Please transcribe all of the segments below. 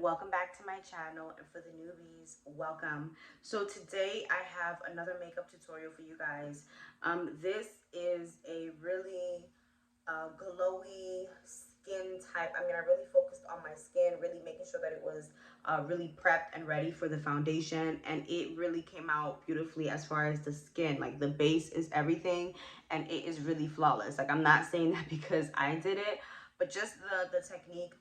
welcome back to my channel, and for the newbies, welcome. So today I have another makeup tutorial for you guys. This is a really glowy skin type. I really focused on my skin, really making sure that it was really prepped and ready for the foundation, and it really came out beautifully as far as the skin. Like, the base is everything, and it is really flawless. Like, I'm not saying that because I did it, but just the technique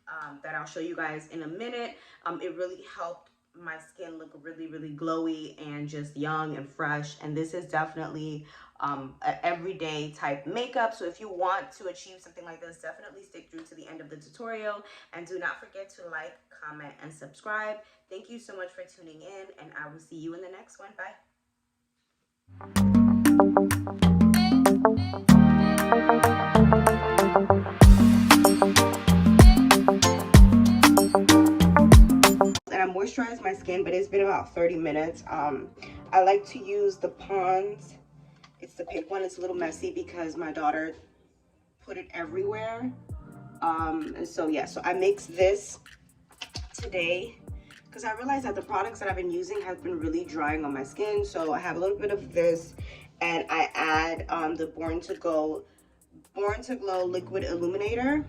that I'll show you guys in a minute, it really helped my skin look really, really glowy and just young and fresh. And this is definitely an everyday type makeup. So if you want to achieve something like this, definitely stick through to the end of the tutorial. And do not forget to like, comment, and subscribe. Thank you so much for tuning in, and I will see you in the next one. Bye. And I moisturized my skin, but it's been about 30 minutes. I like to use the Pond's. It's the pink one. It's a little messy because my daughter put it everywhere. And so yeah, so I mixed this today because I realized that the products that I've been using have been really drying on my skin. So I have a little bit of this, and I add the Born2Glow Liquid Illuminator.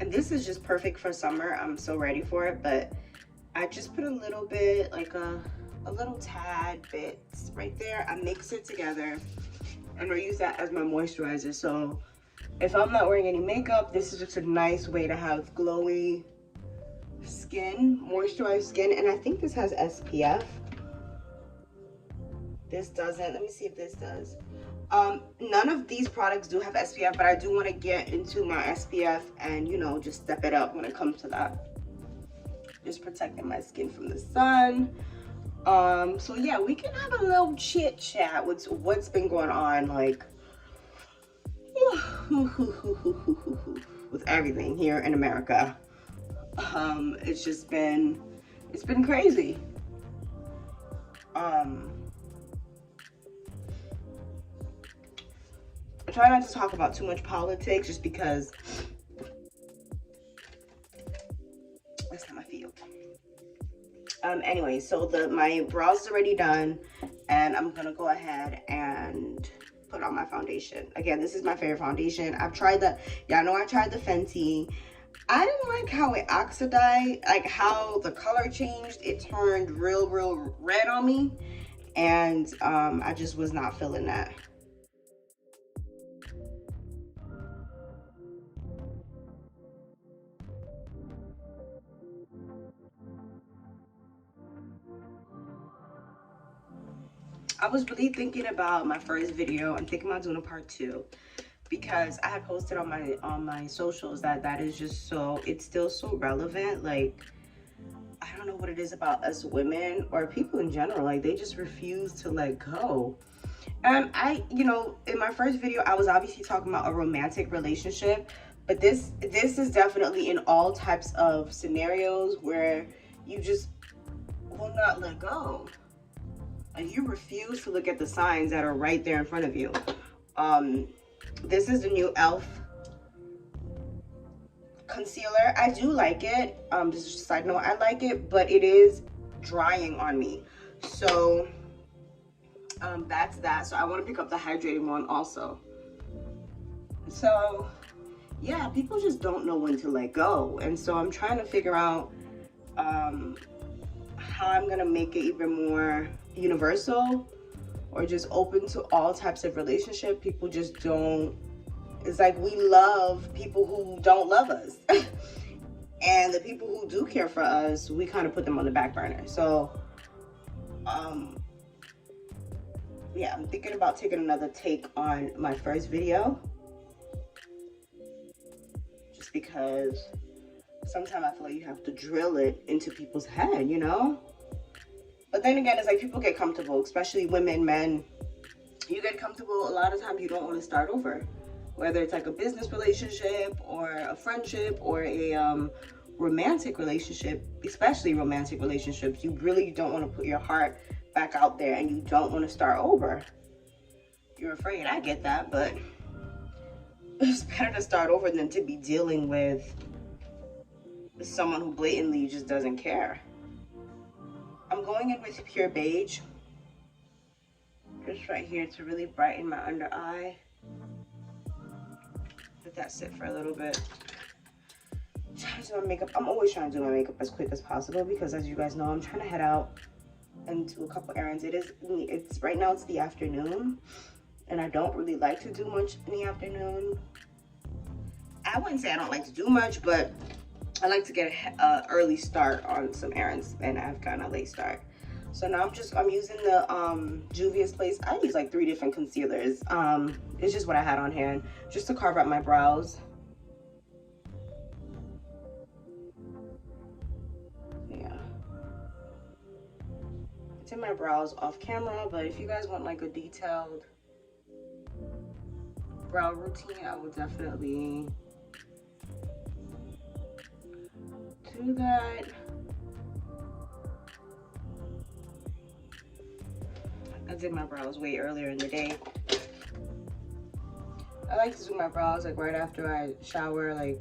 And this is just perfect for summer. I'm so ready for it, but I just put a little bit, like a little tad bit right there. I mix it together and I use that as my moisturizer. So if I'm not wearing any makeup, this is just a nice way to have glowy skin, moisturized skin. And I think this has SPF. This doesn't. Let me see if this does. None of these products do have SPF, but I do want to get into my SPF and, you know, just step it up when it comes to that. Just protecting my skin from the sun. So yeah, we can have a little chit chat with what's been going on, like with everything here in America. It's been crazy. I try not to talk about too much politics just because that's how I feel. Anyway, so my brows is already done, and I'm gonna go ahead and put on my foundation. Again, this is my favorite foundation. I've tried y'all know I tried the Fenty. I didn't like how it oxidized, like how the color changed. It turned real red on me, and I just was not feeling that. I was really thinking about my first video. I'm thinking about doing a part 2 because I had posted on my socials that is just so, it's still so relevant. Like, I don't know what it is about us women or people in general, like they just refuse to let go. And you know, in my first video, I was obviously talking about a romantic relationship, but this is definitely in all types of scenarios where you just will not let go. And you refuse to look at the signs that are right there in front of you. This is the new e.l.f. concealer. I do like it. Just a side note, I like it, but it is drying on me. So that's that. So I want to pick up the hydrating one also. So yeah, people just don't know when to let go. And so I'm trying to figure out how I'm gonna make it even more universal or just open to all types of relationship. People just don't, it's like we love people who don't love us. And the people who do care for us, we kind of put them on the back burner. So yeah, I'm thinking about taking another take on my first video, just because sometimes I feel like you have to drill it into people's head, you know? But then again, it's like people get comfortable, especially women, men. You get comfortable, a lot of times you don't want to start over. Whether it's like a business relationship or a friendship or a romantic relationship, especially romantic relationships, you really don't want to put your heart back out there and you don't want to start over. You're afraid, I get that, but it's better to start over than to be dealing with someone who blatantly just doesn't care. I'm going in with Pure Beige, just right here to really brighten my under eye. Let that sit for a little bit. Trying to do my makeup. I'm always trying to do my makeup as quick as possible because, as you guys know, I'm trying to head out and do a couple errands. It's right now, it's the afternoon, and I don't really like to do much in the afternoon. I wouldn't say I don't like to do much, but I like to get an early start on some errands, and I've gotten a late start. So now I'm using the Juvia's Place. I use like 3 different concealers. It's just what I had on hand, just to carve out my brows. Yeah. I did my brows off camera, but if you guys want like a detailed brow routine, I would definitely do that. I did my brows way earlier in the day. I like to do my brows like right after I shower, like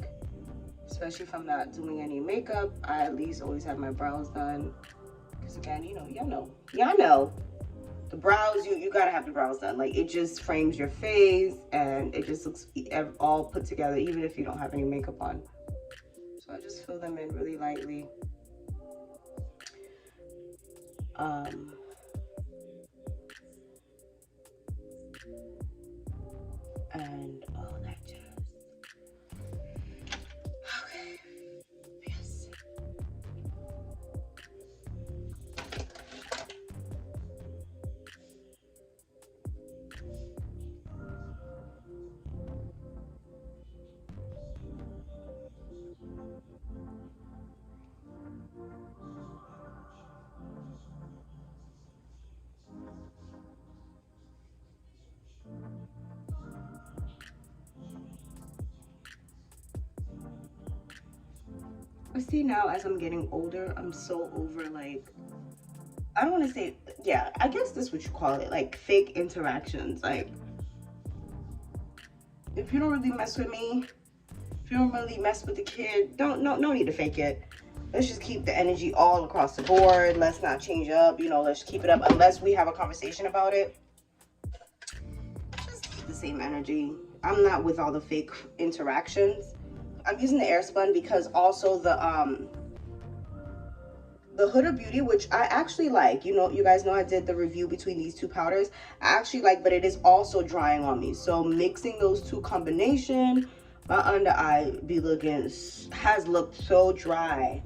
especially if I'm not doing any makeup. I at least always have my brows done, because again, you know, y'all know the brows, you gotta have the brows done. Like, it just frames your face and it just looks all put together, even if you don't have any makeup on. So I just fill them in really lightly. And all that jazz. Okay. Yes. I see now, as I'm getting older, I'm so over, like, I don't want to say, yeah, I guess that's what you call it, like fake interactions. Like, if you don't really mess with me, if you don't really mess with the kid, no need to fake it. Let's just keep the energy all across the board. Let's not change up, you know, let's keep it up unless we have a conversation about it. Just keep the same energy. I'm not with all the fake interactions. I'm using the Airspun because also the Huda Beauty, which I actually like. You know, you guys know I did the review between these 2 powders. I actually like, but it is also drying on me. So mixing those 2 combination, my under eye has looked so dry.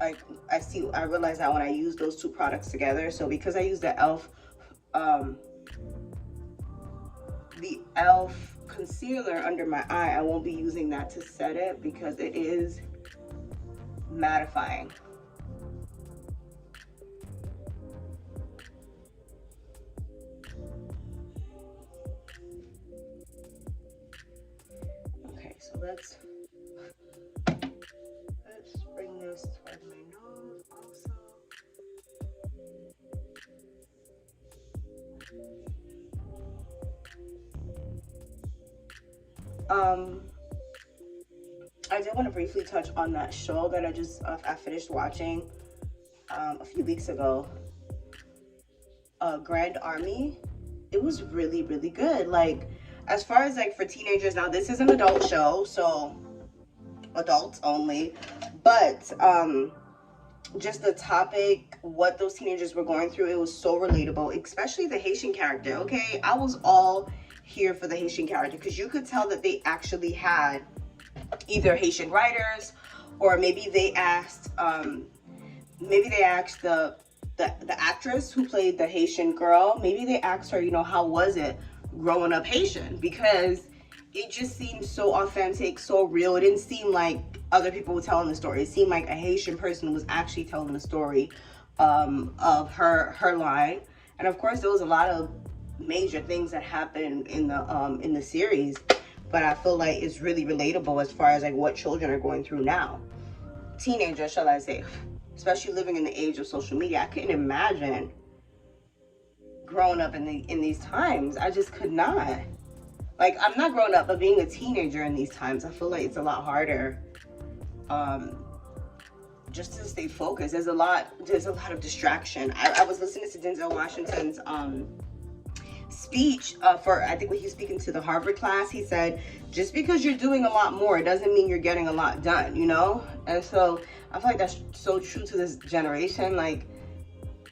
Like, I realize that when I use those 2 products together. So because I use the e.l.f. concealer under my eye, I won't be using that to set it because it is mattifying. Okay, so let's bring this towards my nose also. I did want to briefly touch on that show that I finished watching a few weeks ago, Grand Army. It was really, really good. Like, as far as like for teenagers, now this is an adult show, so adults only, but just the topic, what those teenagers were going through, it was so relatable, especially the Haitian character. Okay, I was all here for the Haitian character because you could tell that they actually had either Haitian writers, or maybe they asked the actress who played the Haitian girl, maybe they asked her, you know, how was it growing up Haitian, because it just seemed so authentic, so real. It didn't seem like other people were telling the story. It seemed like a Haitian person was actually telling the story of her line. And of course, there was a lot of major things that happened in the series, but I feel like it's really relatable as far as like what children are going through now. Teenagers, shall I say, especially living in the age of social media. I couldn't imagine growing up in these times. I just could not. Like, I'm not growing up, but being a teenager in these times, I feel like it's a lot harder. just to stay focused. There's a lot of distraction. I was listening to Denzel Washington's speech for, I think when he was speaking to the Harvard class, he said, just because you're doing a lot more, it doesn't mean you're getting a lot done, you know? And so I feel like that's so true to this generation. Like,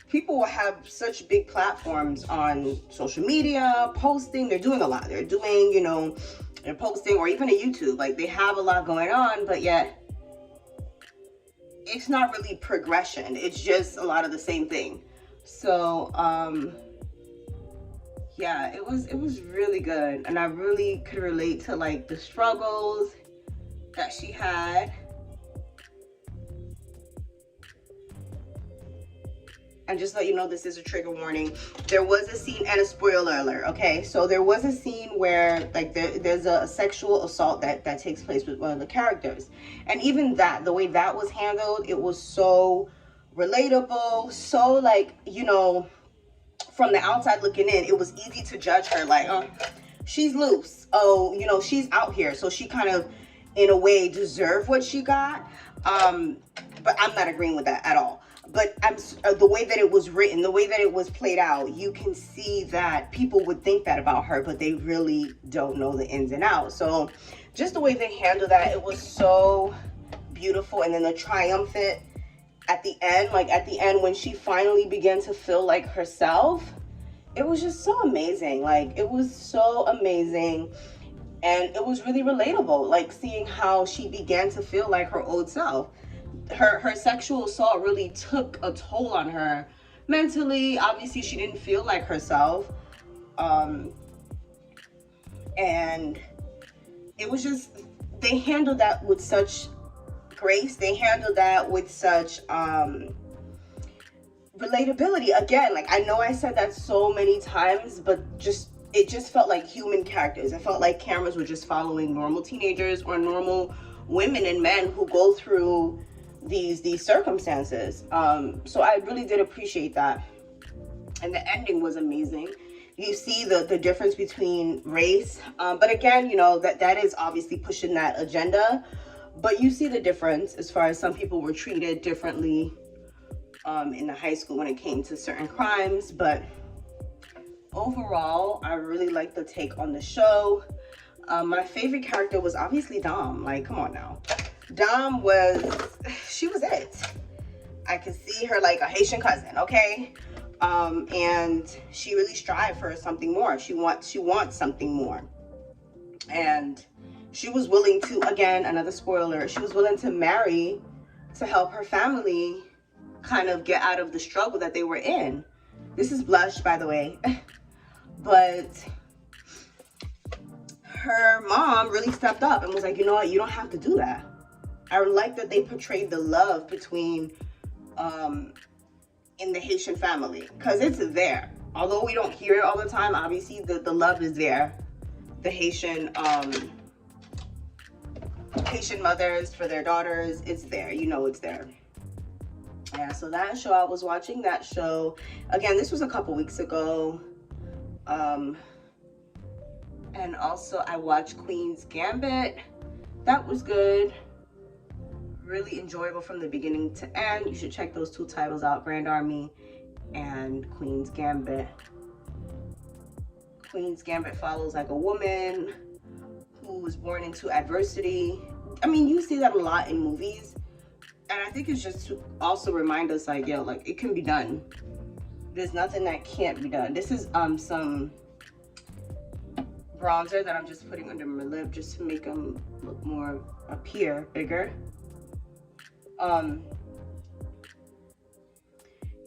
people will have such big platforms on social media, posting, they're doing a lot. They're doing, you know, they're posting, or even a YouTube. Like, they have a lot going on, but yet it's not really progression. It's just a lot of the same thing. So, yeah, it was really good. And I really could relate to like the struggles that she had. And just let you know, this is a trigger warning. There was a scene, and a spoiler alert, okay? So there was a scene where like there's a sexual assault that takes place with one of the characters. And even that, the way that was handled, it was so relatable, so like, you know, from the outside looking in, it was easy to judge her like, oh, she's loose. Oh, you know, she's out here. So she kind of, in a way, deserved what she got. But I'm not agreeing with that at all. But the way that it was written, the way that it was played out, you can see that people would think that about her, but they really don't know the ins and outs. So just the way they handled that, it was so beautiful. And then the triumphant at the end, like at the end when she finally began to feel like herself, it was just so amazing. Like, it was so amazing. And it was really relatable, like seeing how she began to feel like her old self. Her sexual assault really took a toll on her mentally. Obviously, she didn't feel like herself. And it was just, they handled that with such grace. They handled that with such relatability. Again, like, I know I said that so many times, but it just felt like human characters. It felt like cameras were just following normal teenagers or normal women and men who go through these circumstances. So I really did appreciate that. And the ending was amazing. You see the difference between race, but again, you know, that is obviously pushing that agenda. But you see the difference as far as some people were treated differently in the high school when it came to certain crimes. But overall, I really liked the take on the show. My favorite character was obviously Dom. Like, come on now. Dom she was it. I could see her like a Haitian cousin, okay? And she really strived for something more. She wants something more. And she was willing to, again, another spoiler, she was willing to marry to help her family kind of get out of the struggle that they were in. This is Blush, by the way. But her mom really stepped up and was like, you know what, you don't have to do that. I like that they portrayed the love between, in the Haitian family, because it's there. Although we don't hear it all the time, obviously the love is there. The Haitian mothers for their daughters, it's there. You know, it's there. Yeah, so that show, I was watching that show. Again, this was a couple weeks ago. And also I watched Queen's Gambit. That was good. Really enjoyable from the beginning to end. You should check those two titles out, Grand Army and Queen's Gambit. Queen's Gambit follows like a woman who was born into adversity. I mean, you see that a lot in movies. And I think it's just to also remind us, like, yo, like, it can be done. There's nothing that can't be done. This is some bronzer that I'm just putting under my lip just to make them look more up here, bigger.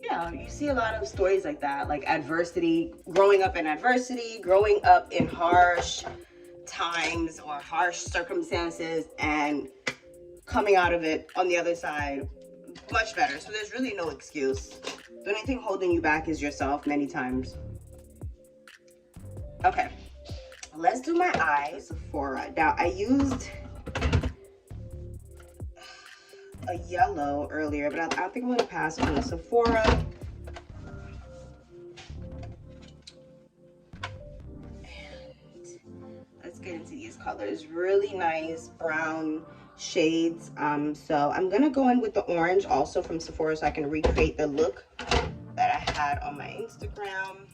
Yeah, you see a lot of stories like that, like adversity, growing up in adversity, growing up in harsh times or harsh circumstances, and coming out of it on the other side much better. So there's really no excuse. The only thing holding you back is yourself many times. Okay, let's do my eyes. Sephora. Now, I used a yellow earlier, but I think I'm going to pass on the Sephora. And let's get into these colors. Really nice brown shades. So I'm gonna go in with the orange also from Sephora so I can recreate the look that I had on my Instagram.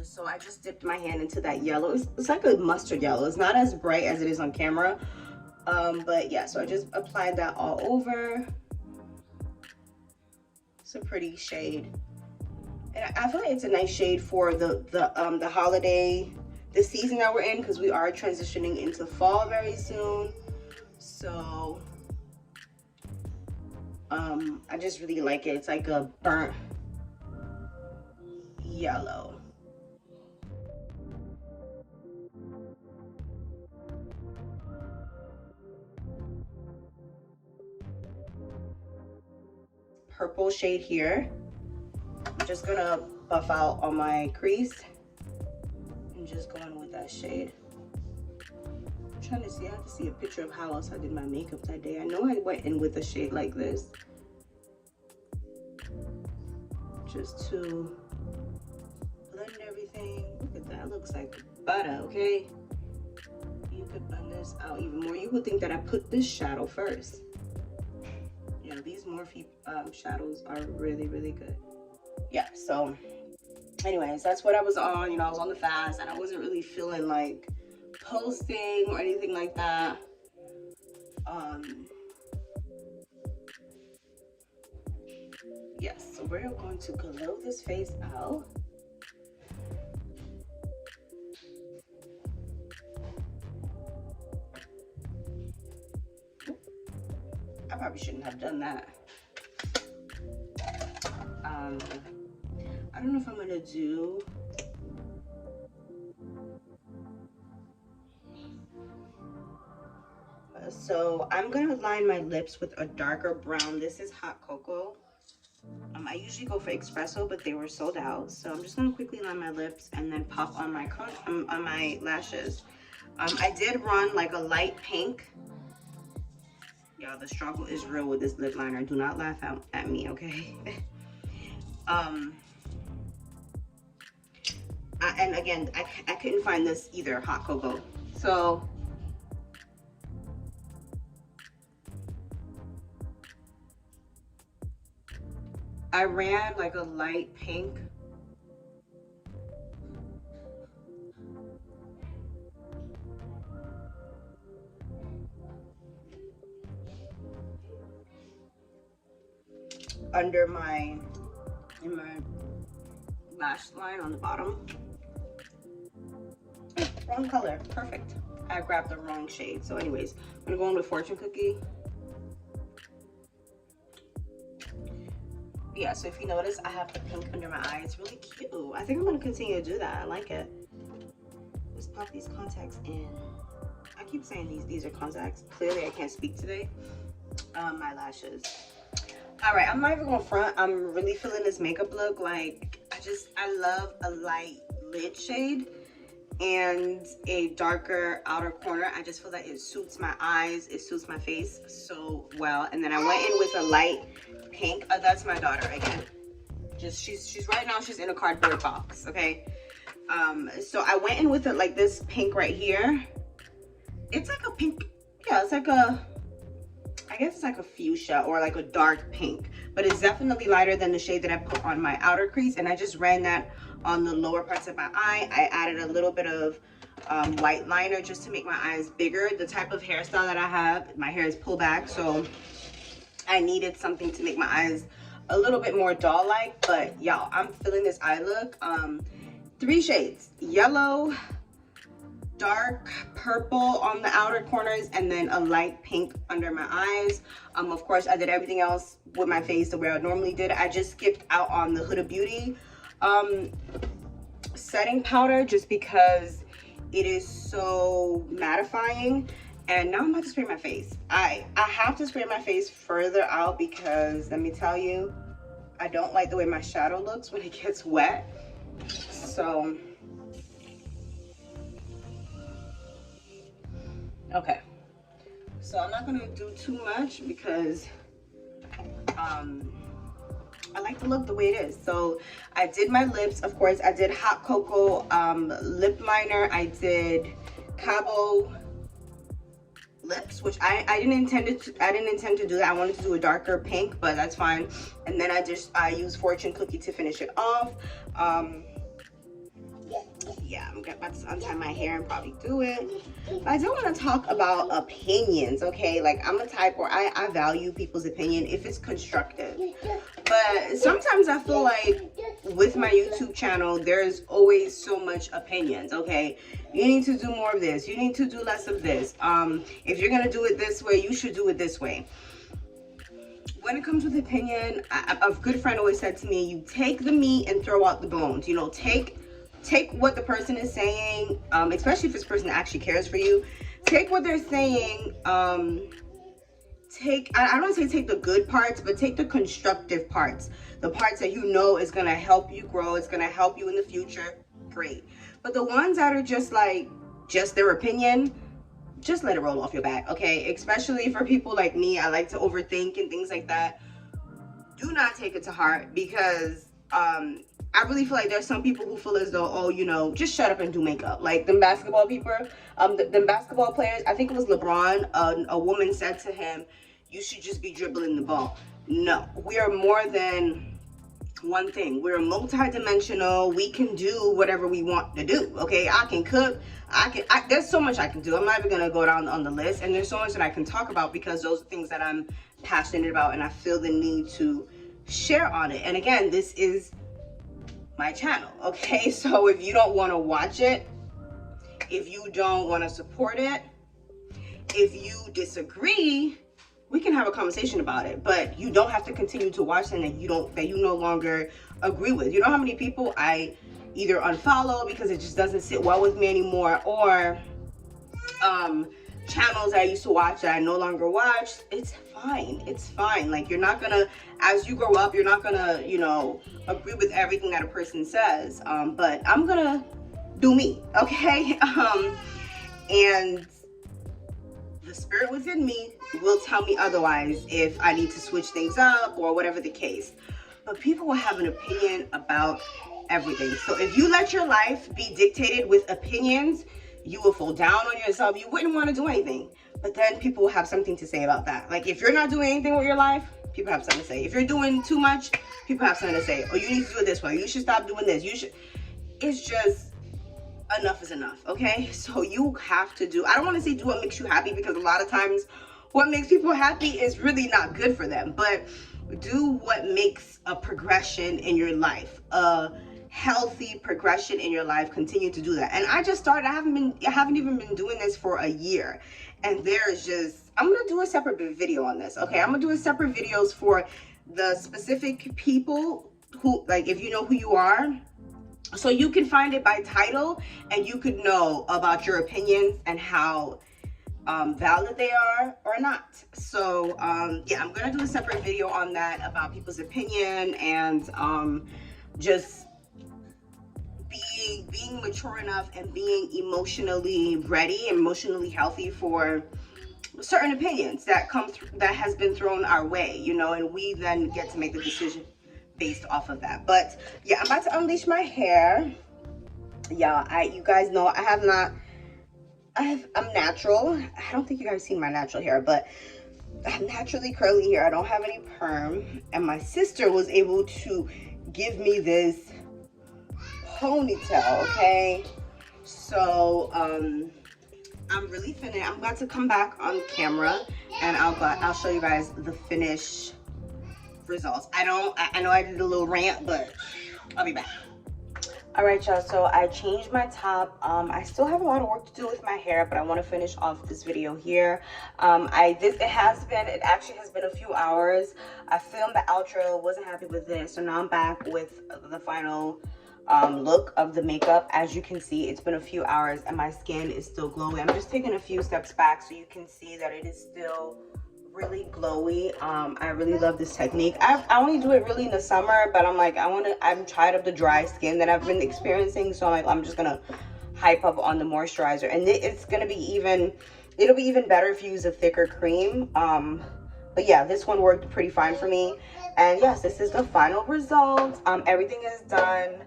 So I just dipped my hand into that yellow. It's like a mustard yellow. It's not as bright as it is on camera. But yeah, so I just applied that all over. It's a pretty shade. And I feel like it's a nice shade for the holiday, the season that we're in, because we are transitioning into fall very soon. So I just really like it. It's like a burnt yellow. Purple shade here. I'm just gonna buff out on my crease and just going with that shade. I'm trying to see, I have to see a picture of how else I did my makeup that day. I know I went in with a shade like this just to blend everything. Look at that, looks like butter, okay? You could blend this out even more. You would think that I put this shadow first. You know, these Morphe shadows are really, really good. Yeah, so anyways, that's what I was on. You know, I was on the fast and I wasn't really feeling like posting or anything like that. Yes, so we're going to glow this face out. I probably shouldn't have done that. I don't know if I'm gonna do so I'm gonna line my lips with a darker brown. This is hot cocoa. I usually go for espresso, but they were sold out, so I'm just gonna quickly line my lips and then pop on my on my lashes. I did run like a light pink. Y'all, the struggle is real with this lip liner. Do not laugh at me, okay? And again, I couldn't find this either, hot cocoa. So I ran like a light pink. Under my lash line on the bottom. Oh, wrong color, perfect. I grabbed the wrong shade. So anyways, I'm gonna go in with Fortune Cookie. Yeah, so if you notice, I have the pink under my eye. It's really cute. I think I'm gonna continue to do that. I like it. Just pop these contacts in. I keep saying these are contacts. Clearly I can't speak today. My lashes. All right, I'm not even gonna front. I'm really feeling this makeup look. Like, I love a light lid shade and a darker outer corner. I just feel that it suits my eyes, it suits my face so well. And then I went in with a light pink. That's my daughter again. Just she's right now, she's in a cardboard box, okay? So I went in with it like this pink right here. It's like a pink, yeah, it's like a, I guess it's like a fuchsia or like a dark pink, but it's definitely lighter than the shade that I put on my outer crease. And I just ran that on the lower parts of my eye. I added a little bit of white liner just to make my eyes bigger. The type of hairstyle that I have, my hair is pulled back, so I needed something to make my eyes a little bit more doll-like. But y'all, I'm feeling this eye look. 3 shades: yellow, dark purple on the outer corners, and then a light pink under my eyes. Of course, I did everything else with my face the way I normally did. I just skipped out on the Huda Beauty setting powder just because it is so mattifying. And now I'm about to spray my face. I have to spray my face further out because let me tell you, I don't like the way my shadow looks when it gets wet. So okay, so I'm not gonna do too much because I like the look the way it is. So I did my lips, of course. I did hot cocoa lip liner. I did Cabo lips, which I didn't intend to do that. I wanted to do a darker pink, but that's fine. And then I use Fortune Cookie to finish it off. Yeah, I'm about to untie my hair and probably do it. But I don't want to talk about opinions, okay? Like, I'm a type where I value people's opinion if it's constructive. But sometimes I feel like with my YouTube channel, there's always so much opinions, okay? You need to do more of this. You need to do less of this. If you're going to do it this way, you should do it this way. When it comes with opinion, a good friend always said to me, you take the meat and throw out the bones. You know, take what the person is saying, especially if this person actually cares for you. Take what they're saying. I don't want to say take the good parts, but take the constructive parts. The parts that you know is going to help you grow. It's going to help you in the future. Great. But the ones that are just like, just their opinion, just let it roll off your back, okay? Especially for people like me, I like to overthink and things like that. Do not take it to heart, because I really feel like there's some people who feel as though, oh, you know, just shut up and do makeup. Like them basketball people, them basketball players, I think it was LeBron, a woman said to him, you should just be dribbling the ball. No, we are more than one thing. We're multi-dimensional. We can do whatever we want to do, okay? I can cook. There's so much I can do. I'm not even going to go down on the list. And there's so much that I can talk about, because those are things that I'm passionate about and I feel the need to share on it. And again, this is my channel, okay? So if you don't want to watch it, if you don't want to support it, if you disagree, we can have a conversation about it, but you don't have to continue to watch something that you no longer agree with. You know how many people I either unfollow because it just doesn't sit well with me anymore, or channels I used to watch that I no longer watch. It's fine. It's fine. Like, you're not gonna, as you grow up, you're not gonna, you know, agree with everything that a person says. But I'm gonna do me, okay? And the spirit within me will tell me otherwise if I need to switch things up or whatever the case. But people will have an opinion about everything. So if you let your life be dictated with opinions, you will fall down on yourself. You wouldn't want to do anything. But then people will have something to say about that. Like, if you're not doing anything with your life, people have something to say. If you're doing too much, people have something to say. Oh, you need to do it this way. You should stop doing this. You should. It's just, enough is enough, okay? So you have to do, I don't want to say do what makes you happy, because a lot of times what makes people happy is really not good for them. But do what makes a progression in your life, a healthy progression in your life. Continue to do that. And I just started, I haven't even been doing this for a year, and there's just, I'm gonna do a separate video on this, okay? I'm gonna do a separate videos for the specific people who, like, if you know who you are, so you can find it by title and you could know about your opinions and how valid they are or not. So yeah, I'm gonna do a separate video on that, about people's opinion, and just being mature enough and being emotionally ready and emotionally healthy for certain opinions that come through, that has been thrown our way, you know, and we then get to make the decision based off of that. But yeah, I'm about to unleash my hair. Yeah, you guys know I'm natural. I don't think you guys see my natural hair, but I'm naturally curly hair. I don't have any perm, and my sister was able to give me this ponytail, okay? So I'm about to come back on camera and I'll show you guys the finished results. I know I did a little rant, but I'll be back. All right, y'all, so I changed my top. I still have a lot of work to do with my hair, but I want to finish off this video here. It actually has been a few hours. I filmed the outro, wasn't happy with it, so now I'm back with the final look of the makeup. As you can see, it's been a few hours and my skin is still glowy. I'm just taking a few steps back so you can see that it is still really glowy. I really love this technique. I only do it really in the summer, but I'm like, I'm tired of the dry skin that I've been experiencing, so I'm like, I'm just gonna hype up on the moisturizer, and it'll be even better if you use a thicker cream. But yeah, this one worked pretty fine for me. And yes, this is the final result. Everything is done.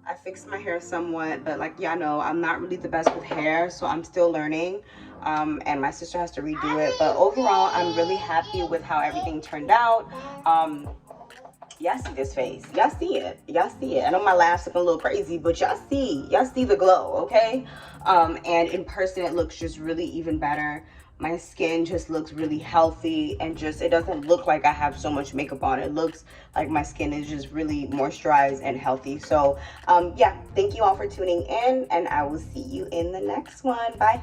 I fixed my hair somewhat, but like y'all know, I'm not really the best with hair, so I'm still learning. And my sister has to redo it. But overall, I'm really happy with how everything turned out. Y'all see this face. Y'all see it. Y'all see it. I know my laugh's looking a little crazy, but y'all see the glow, okay? And in person, it looks just really even better. My skin just looks really healthy, and just, it doesn't look like I have so much makeup on. It looks like my skin is just really moisturized and healthy. So, yeah, thank you all for tuning in, and I will see you in the next one. Bye.